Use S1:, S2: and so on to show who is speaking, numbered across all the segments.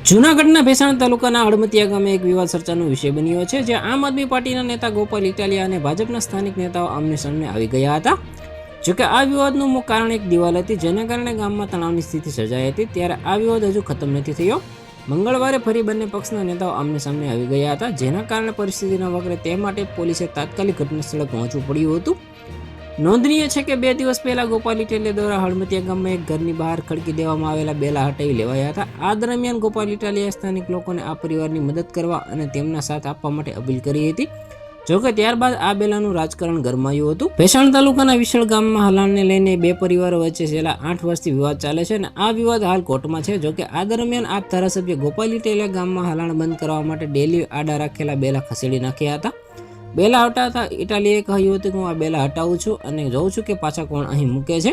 S1: જૂનાગઢના ભેસાણ તાલુકાના હળમતિયા ગામે એક વિવાદ ચર્ચાનો વિષય બન્યો છે, જ્યાં આમ આદમી પાર્ટીના નેતા ગોપાલ ઇટાલિયા અને ભાજપના સ્થાનિક નેતાઓ આમને સામને આવી ગયા હતા. જોકે આ વિવાદનું મુખ્ય કારણ એક દિવાલ હતી, જેના કારણે ગામમાં તણાવની સ્થિતિ સર્જાઈ હતી. ત્યારે આ વિવાદ હજુ ખતમ નથી થયો. મંગળવારે ફરી બંને પક્ષના નેતાઓ આમને સામને આવી ગયા હતા, જેના કારણે પરિસ્થિતિ ન વકરે તે માટે પોલીસે તાત્કાલિક ઘટનાસ્થળે પહોંચવું પડ્યું હતું. નોંધનીય છે કે 2 દિવસ પહેલા ગોપાલ ઇટાલિયા દ્વારા હળમતિયા ગામમાં એક ઘરની બહાર ખડકી દેવામાં આવેલા બેલા હટાવી લેવાયા હતા. આ દરમિયાન ગોપાલ ઇટાલિયાએ સ્થાનિક લોકોને આ પરિવારની મદદ કરવા અને તેમના સાથ આપવા માટે અપીલ કરી હતી. જોકે ત્યારબાદ આ બેલાનું રાજકારણ ગરમાયું હતું. ભેસાણ તાલુકાના વિશાળ ગામમાં હલાણને લઈને 2 પરિવારો વચ્ચે છેલ્લા 8 વર્ષથી વિવાદ ચાલે છે અને આ વિવાદ હાલ કોર્ટમાં છે. જોકે આ દરમિયાન આપ ધારાસભ્ય ગોપાલ ઇટાલિયા ગામમાં હલાણ બંધ કરવા માટે ડેલી આડા રાખેલા બેલા ખસેડી નાખ્યા હતા. બેલા હટાવતા ઇટાલિયાએ કહ્યું હતું કે હું આ બેલા હટાવું છું અને જોઉં છું કે પાછા કોણ અહીં મૂકે છે.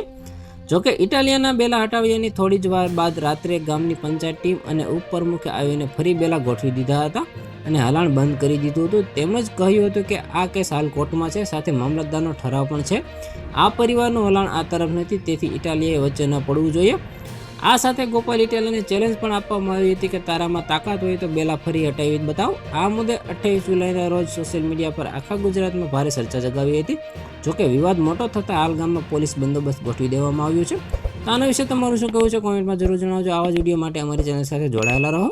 S1: જોકે ઇટાલિયાના બેલા હટાવ્યાની થોડી જ વાર બાદ રાત્રે ગામની પંચાયત ટીમ અને ઉપપ્રમુખે આવીને ફરી બેલા ગોઠવી દીધા હતા અને હલાણ બંધ કરી દીધું હતું. તેમજ કહ્યું હતું કે આ કેસ હાલ કોર્ટમાં છે, સાથે મામલતદારનો ઠરાવ પણ છે. આ પરિવારનું વલણ આ તરફ નથી, તેથી ઇટાલિયાએ વચ્ચે ન પડવું જોઈએ. આ સાથે ગોપાલ ઇટાલિયાને ચેલેન્જ પણ આપવામાં આવી હતી કે તારામાં તાકાત હોય તો બેલા ફરી હટાવી બતાવો. આ મુદ્દે 28 જુલાઈના રોજ સોશિયલ મીડિયા પર આખા ગુજરાતમાં ભારે ચર્ચા જગાવી હતી. જોકે વિવાદ મોટો થતાં હાલ ગામમાં પોલીસ બંદોબસ્ત ગોઠવી દેવામાં આવ્યો છે. તો આના વિશે તમારું શું કહેવું છે, કોમેન્ટમાં જરૂર જણાવજો. આવા જ વિડીયો માટે અમારી ચેનલ સાથે જોડાયેલા રહો.